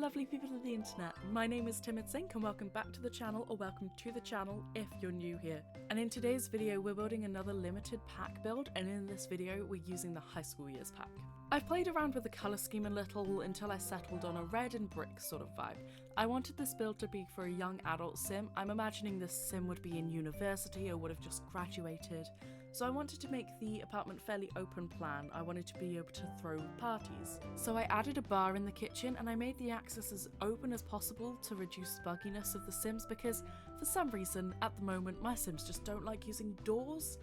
lovely people of the internet, my name is Timid and welcome back to the channel, or welcome to the channel if you're new here. And in today's video we're building another limited pack build, and in this video we're using the high school years pack. I've played around with the colour scheme a little until I settled on a red and brick sort of vibe. I wanted this build to be for a young adult sim. I'm imagining this sim would be in university or would have just graduated. So I wanted to make the apartment fairly open plan. I wanted to be able to throw parties. So I added a bar in the kitchen and I made the access as open as possible to reduce bugginess of the Sims, because for some reason at the moment my Sims just don't like using doors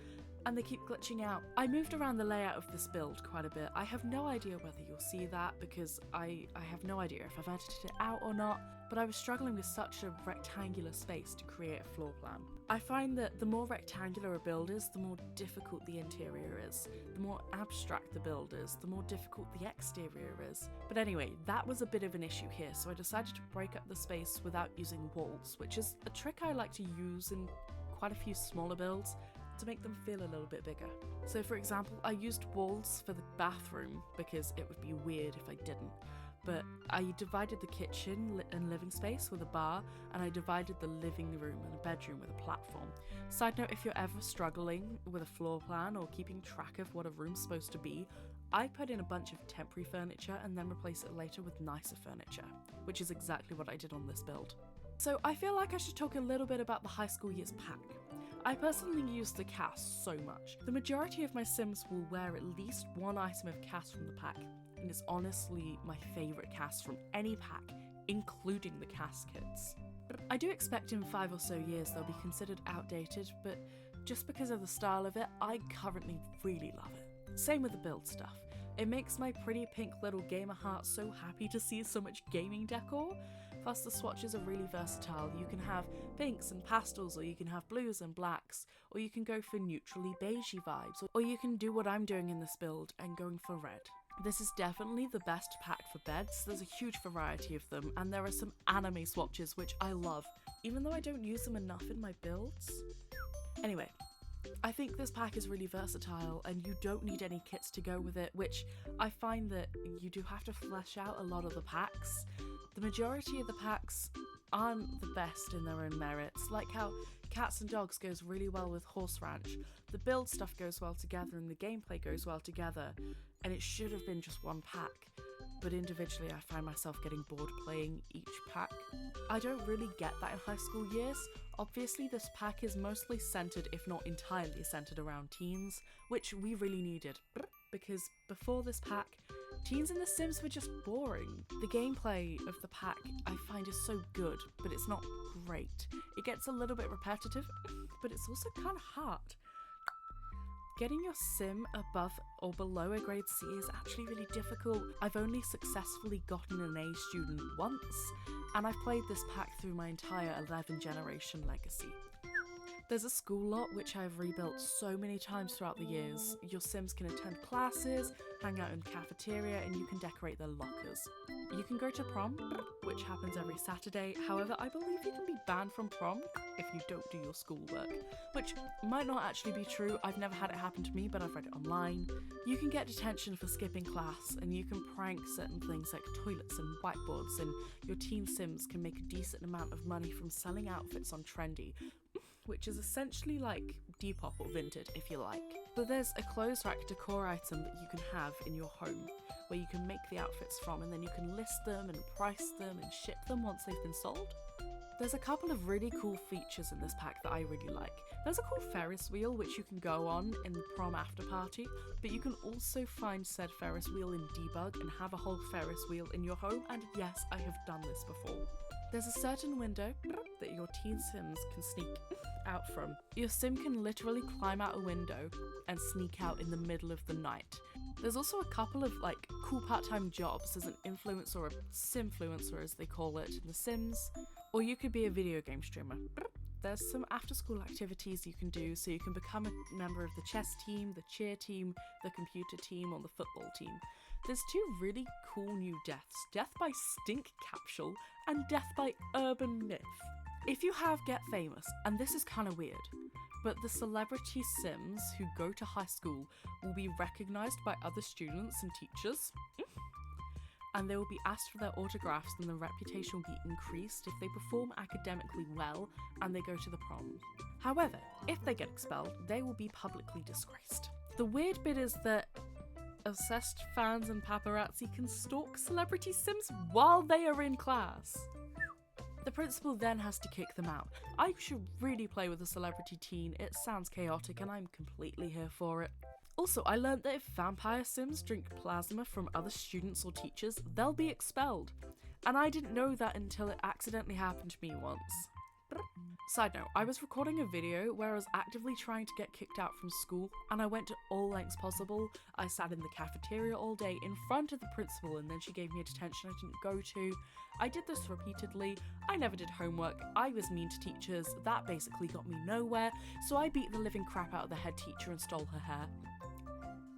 and they keep glitching out. I moved around the layout of this build quite a bit. I have no idea whether you'll see that because I have no idea if I've edited it out or not, but I was struggling with such a rectangular space to create a floor plan. I find that the more rectangular a build is, the more difficult the interior is. The more abstract the build is, the more difficult the exterior is. But anyway, that was a bit of an issue here, so I decided to break up the space without using walls, which is a trick I like to use in quite a few smaller builds to make them feel a little bit bigger. So for example, I used walls for the bathroom because it would be weird if I didn't. But I divided the kitchen and living space with a bar, and I divided the living room and a bedroom with a platform. Side note, if you're ever struggling with a floor plan or keeping track of what a room's supposed to be, I put in a bunch of temporary furniture and then replace it later with nicer furniture, which is exactly what I did on this build. So I feel like I should talk a little bit about the high school years pack. I personally use the cast so much. The majority of my Sims will wear at least one item of cast from the pack, and it's honestly my favourite cast from any pack, including the cast kits. I do expect in 5 or so years they'll be considered outdated, but just because of the style of it, I currently really love it. Same with the build stuff. It makes my pretty pink little gamer heart so happy to see so much gaming decor. Plus the swatches are really versatile. You can have pinks and pastels, or you can have blues and blacks, or you can go for neutrally beigey vibes, or you can do what I'm doing in this build and going for red. This is definitely the best pack for beds. There's a huge variety of them, and there are some anime swatches which I love, even though I don't use them enough in my builds. Anyway, I think this pack is really versatile and you don't need any kits to go with it, which I find that you do have to flesh out a lot of the packs. The majority of the packs aren't the best in their own merits, like how cats and dogs goes really well with Horse Ranch. The build stuff goes well together and the gameplay goes well together, and it should have been just one pack. But individually I find myself getting bored playing each pack. I don't really get that in high school years. Obviously this pack is mostly centered, if not entirely centered, around teens, which we really needed, because before this pack, teens in The Sims were just boring. The gameplay of the pack I find is so good, but it's not great. It gets a little bit repetitive, but it's also kind of hard. Getting your sim above or below a grade C is actually really difficult. I've only successfully gotten an A student once, and I've played this pack through my entire 11 generation legacy. There's a school lot which I've rebuilt so many times throughout the years. Your Sims can attend classes, hang out in the cafeteria, and you can decorate their lockers. You can go to prom, which happens every Saturday. However, I believe you can be banned from prom if you don't do your schoolwork, which might not actually be true. I've never had it happen to me, but I've read it online. You can get detention for skipping class, and you can prank certain things like toilets and whiteboards, and your teen Sims can make a decent amount of money from selling outfits on Trendy, which is essentially like Depop or Vinted if you like. But there's a clothes rack decor item that you can have in your home where you can make the outfits from, and then you can list them and price them and ship them once they've been sold. There's a couple of really cool features in this pack that I really like. There's a cool Ferris wheel which you can go on in the prom after party, but you can also find said Ferris wheel in Debug and have a whole Ferris wheel in your home, and yes, I have done this before. There's a certain window that your teen Sims can sneak out from. Your Sim can literally climb out a window and sneak out in the middle of the night. There's also a couple of cool part-time jobs as an influencer, or a simfluencer as they call it in The Sims, or you could be a video game streamer. There's some after-school activities you can do, so you can become a member of the chess team, the cheer team, the computer team, or the football team. There's 2 really cool new deaths: death by stink capsule and death by urban myth. If you have Get Famous, and this is kind of weird, but the celebrity Sims who go to high school will be recognised by other students and teachers. and they will be asked for their autographs, and their reputation will be increased if they perform academically well and they go to the prom. However, if they get expelled, they will be publicly disgraced. The weird bit is that obsessed fans and paparazzi can stalk celebrity sims while they are in class. The principal then has to kick them out. I should really play with a celebrity teen. It sounds chaotic and I'm completely here for it. Also, I learned that if vampire sims drink plasma from other students or teachers, they'll be expelled. And I didn't know that until it accidentally happened to me once. Side note, I was recording a video where I was actively trying to get kicked out from school, and I went to all lengths possible. I sat in the cafeteria all day in front of the principal, and then she gave me a detention I didn't go to. I did this repeatedly. I never did homework. I was mean to teachers. That basically got me nowhere, so I beat the living crap out of the head teacher and stole her hair.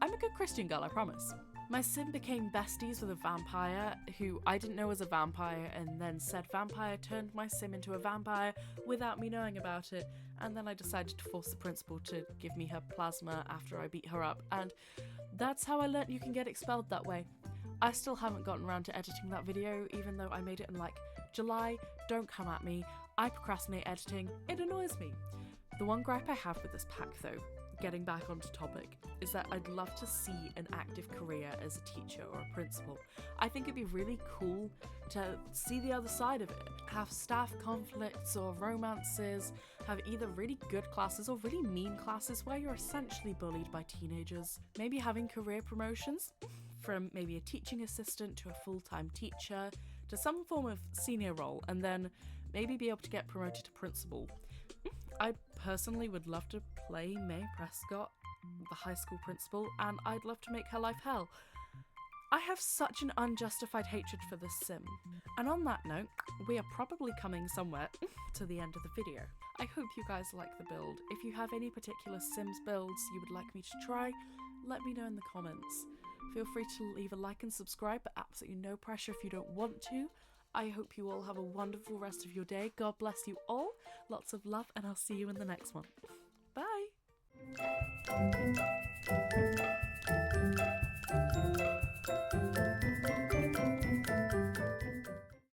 I'm a good Christian girl, I promise. My sim became besties with a vampire who I didn't know was a vampire, and then said vampire turned my sim into a vampire without me knowing about it, and then I decided to force the principal to give me her plasma after I beat her up, and that's how I learnt you can get expelled that way. I still haven't gotten around to editing that video, even though I made it in like July. Don't come at me. I procrastinate editing. It annoys me. The one gripe I have with this pack though, getting back onto topic, is that I'd love to see an active career as a teacher or a principal. I think it'd be really cool to see the other side of it. Have staff conflicts or romances, have either really good classes or really mean classes where you're essentially bullied by teenagers. Maybe having career promotions from maybe a teaching assistant to a full-time teacher to some form of senior role, and then maybe be able to get promoted to principal. I personally would love to play May Prescott, the high school principal, and I'd love to make her life hell. I have such an unjustified hatred for this sim. And on that note, we are probably coming somewhere to the end of the video. I hope you guys like the build. If you have any particular Sims builds you would like me to try, let me know in the comments. Feel free to leave a like and subscribe, but absolutely no pressure if you don't want to. I hope you all have a wonderful rest of your day. God bless you all. Lots of love, and I'll see you in the next one. Bye!